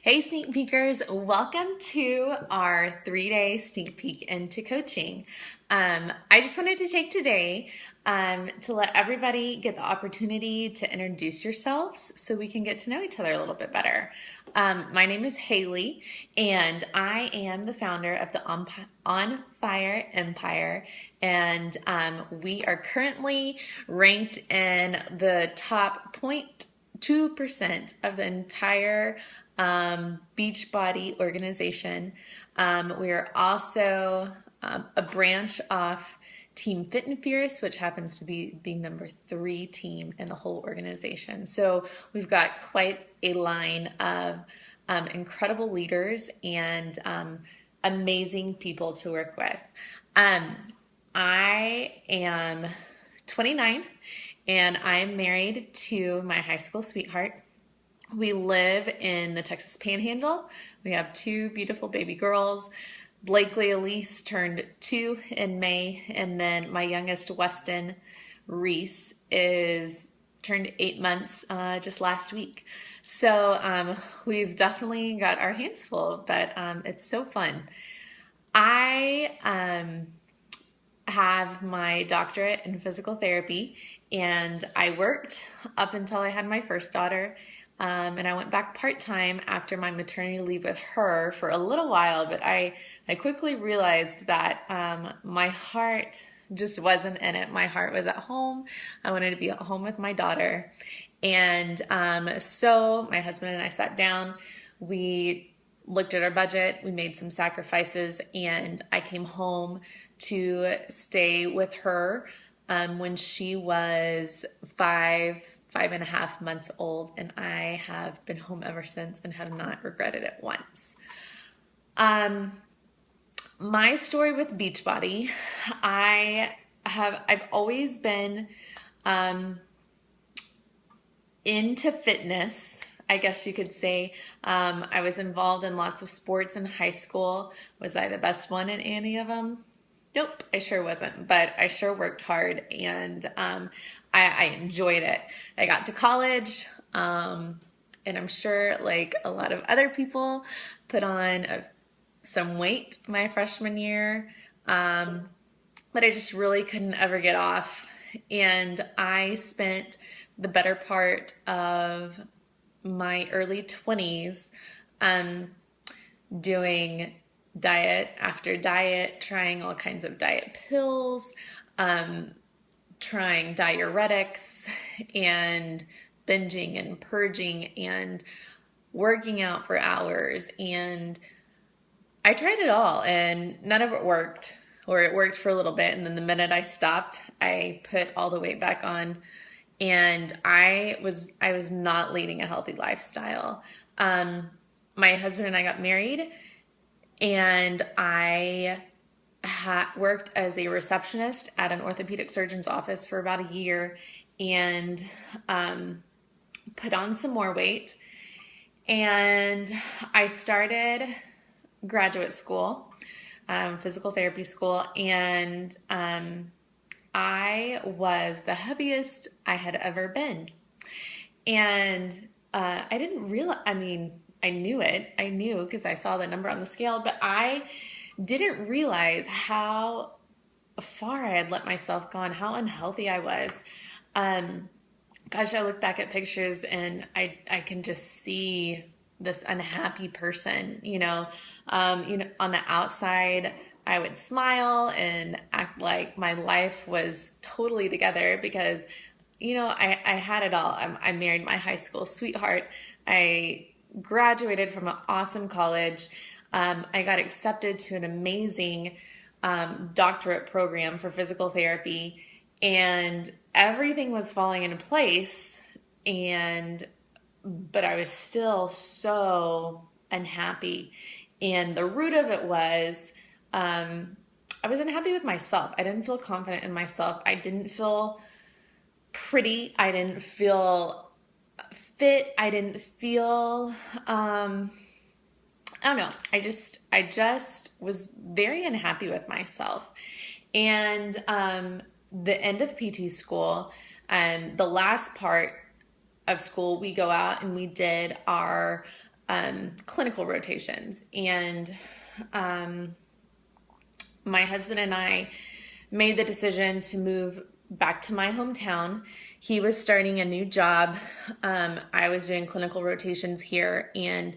Hey, sneak peekers, welcome to our 3-day sneak peek into coaching. I just wanted to take today to let everybody get the opportunity to introduce yourselves so we can get to know each other a little bit better. My name is Haley, and I am the founder of the On Fire Empire, and we are currently ranked in the top 0.2% of the entire Beachbody organization. We are also a branch off Team Fit and Fierce, which happens to be the number 3 team in the whole organization. So we've got quite a line of incredible leaders and amazing people to work with. I am 29 and I'm married to my high school sweetheart. We live in the Texas Panhandle. We have 2 beautiful baby girls. Blakely Elise turned 2 in May, and then my youngest, Weston Reese, is turned 8 months just last week. So we've definitely got our hands full, but it's so fun. I have my doctorate in physical therapy, and I worked up until I had my first daughter. And I went back part-time after my maternity leave with her for a little while, but I quickly realized that my heart just wasn't in it. My heart was at home. I wanted to be at home with my daughter. And so my husband and I sat down, we looked at our budget, we made some sacrifices, and I came home to stay with her when she was 5.5 months old, and I have been home ever since and have not regretted it once. My story with Beachbody, I've always been into fitness, I guess you could say. I was involved in lots of sports in high school. Was I the best one in any of them? Nope, I sure wasn't, but I sure worked hard, and I enjoyed it. I got to college, and I'm sure, like a lot of other people, put on some weight my freshman year, but I just really couldn't ever get off. And I spent the better part of my early 20s doing diet after diet, trying all kinds of diet pills, trying diuretics, and binging and purging and working out for hours. And I tried it all and none of it worked, or it worked for a little bit. And then the minute I stopped, I put all the weight back on, and I was not leading a healthy lifestyle. My husband and I got married, and I worked as a receptionist at an orthopedic surgeon's office for about a year, and put on some more weight. And I started graduate school, physical therapy school, and I was the heaviest I had ever been. And I didn't realize, I knew it. I knew because I saw the number on the scale, but I didn't realize how far I had let myself go and how unhealthy I was. Gosh, I look back at pictures and I can just see this unhappy person, on the outside. I would smile and act like my life was totally together because, I had it all. I married my high school sweetheart. I graduated from an awesome college. I got accepted to an amazing doctorate program for physical therapy, and everything was falling into place. But I was still so unhappy. And the root of it was, I was unhappy with myself. I didn't feel confident in myself. I didn't feel pretty. I didn't feel fit. I didn't feel, I don't know. I just was very unhappy with myself. And the end of PT school, the last part of school, we go out and we did our clinical rotations. And my husband and I made the decision to move back to my hometown. He was starting a new job. I was doing clinical rotations here, and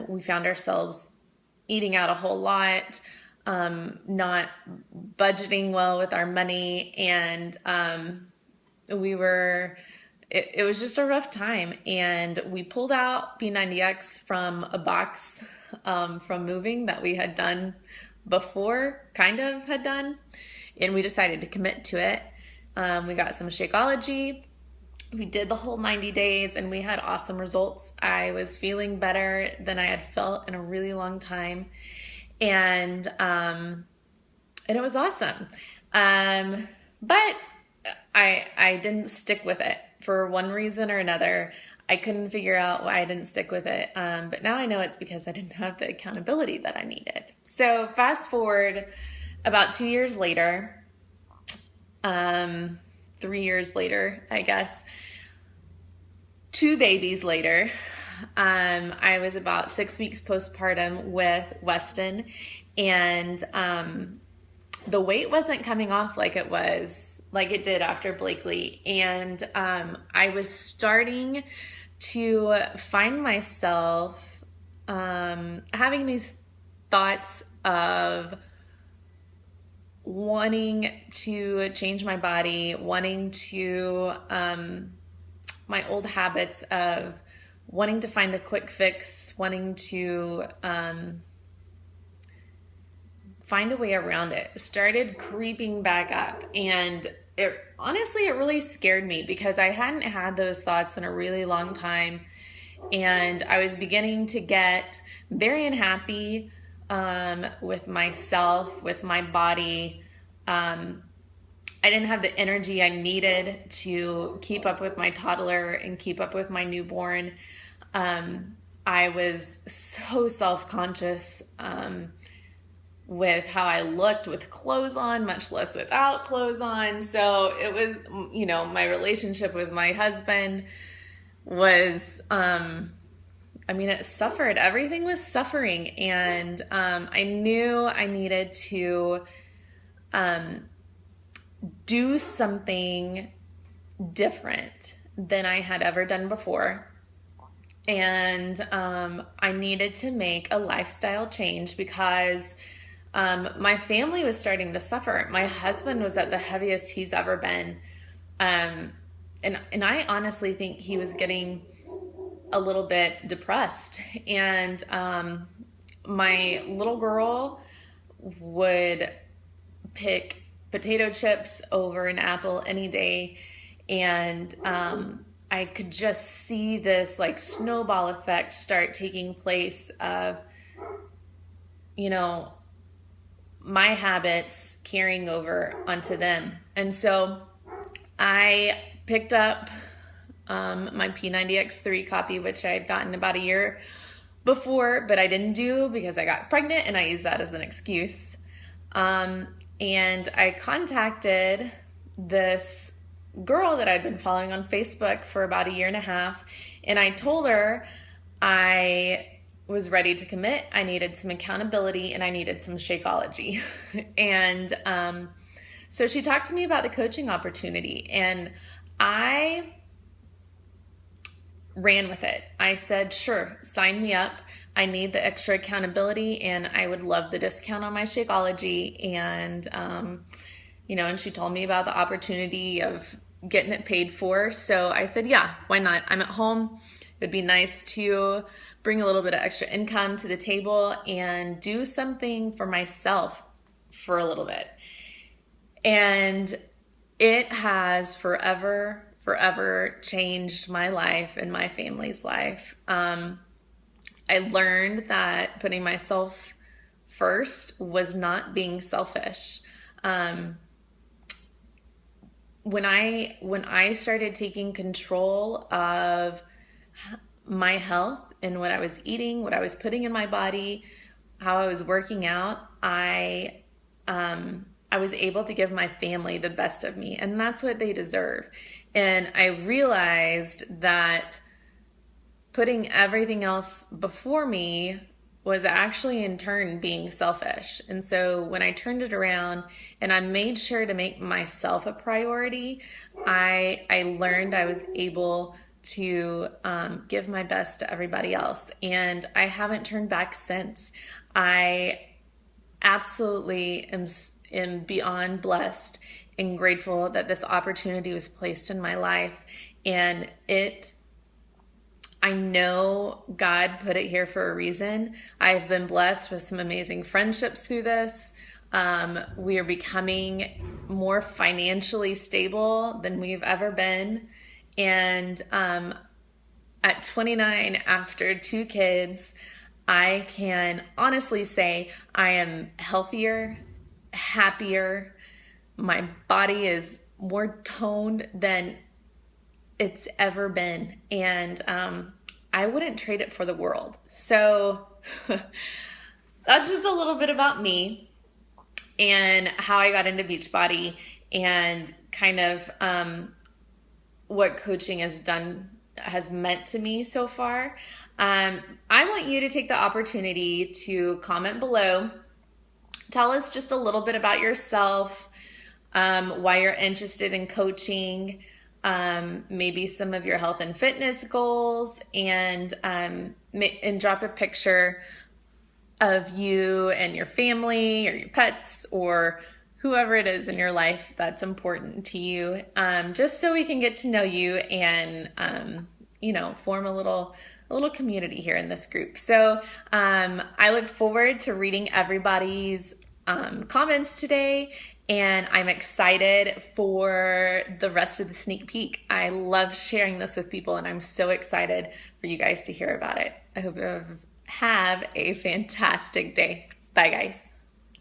we found ourselves eating out a whole lot, not budgeting well with our money, and it was just a rough time. And we pulled out P90X from a box from moving that we had done before, and we decided to commit to it. We got some Shakeology. We did the whole 90 days and we had awesome results. I was feeling better than I had felt in a really long time. And it was awesome. But I didn't stick with it for one reason or another. I couldn't figure out why I didn't stick with it. But now I know it's because I didn't have the accountability that I needed. So fast forward about 2 years later, 3 years later, I guess, 2 babies later, I was about 6 weeks postpartum with Weston, and the weight wasn't coming off like it did after Blakely. And I was starting to find myself having these thoughts of wanting to change my body, wanting to, my old habits of wanting to find a quick fix, wanting to find a way around it, started creeping back up. And it really scared me because I hadn't had those thoughts in a really long time. And I was beginning to get very unhappy with myself, with my body. I didn't have the energy I needed to keep up with my toddler and keep up with my newborn. I was so self-conscious with how I looked with clothes on, much less without clothes on. So it was, my relationship with my husband was, it suffered. Everything was suffering. And I knew I needed to do something different than I had ever done before. And I needed to make a lifestyle change because my family was starting to suffer. My husband was at the heaviest he's ever been. And I honestly think he was getting a little bit depressed. And my little girl would pick potato chips over an apple any day. And I could just see this snowball effect start taking place of, my habits carrying over onto them. And so I picked up my P90X3 copy, which I had gotten about a year before, but I didn't do because I got pregnant, and I used that as an excuse. And I contacted this girl that I'd been following on Facebook for about a year and a half, and I told her I was ready to commit. I needed some accountability and I needed some Shakeology. And so she talked to me about the coaching opportunity, and I ran with it. I said, sure, sign me up. I need the extra accountability, and I would love the discount on my Shakeology. And, and she told me about the opportunity of getting it paid for. So I said, yeah, why not? I'm at home. It would be nice to bring a little bit of extra income to the table and do something for myself for a little bit. And it has forever changed my life and my family's life. I learned that putting myself first was not being selfish. When I started taking control of my health and what I was eating, what I was putting in my body, how I was working out, I was able to give my family the best of me, and that's what they deserve. And I realized that putting everything else before me was actually in turn being selfish. And so when I turned it around and I made sure to make myself a priority, I learned I was able to give my best to everybody else. And I haven't turned back since. I absolutely am beyond blessed and grateful that this opportunity was placed in my life. And I know God put it here for a reason. I've been blessed with some amazing friendships through this. We are becoming more financially stable than we've ever been. And at 29, after 2 kids, I can honestly say I am healthier, happier. My body is more toned than it's ever been. And I wouldn't trade it for the world. So that's just a little bit about me and how I got into Beachbody and kind of what coaching has meant to me so far. I want you to take the opportunity to comment below. Tell us just a little bit about yourself, why you're interested in coaching, maybe some of your health and fitness goals, and drop a picture of you and your family or your pets or whoever it is in your life that's important to you, just so we can get to know you and form a little community here in this group. So I look forward to reading everybody's comments today, and I'm excited for the rest of the sneak peek. I love sharing this with people, and I'm so excited for you guys to hear about it. I hope you have a fantastic day. Bye, guys.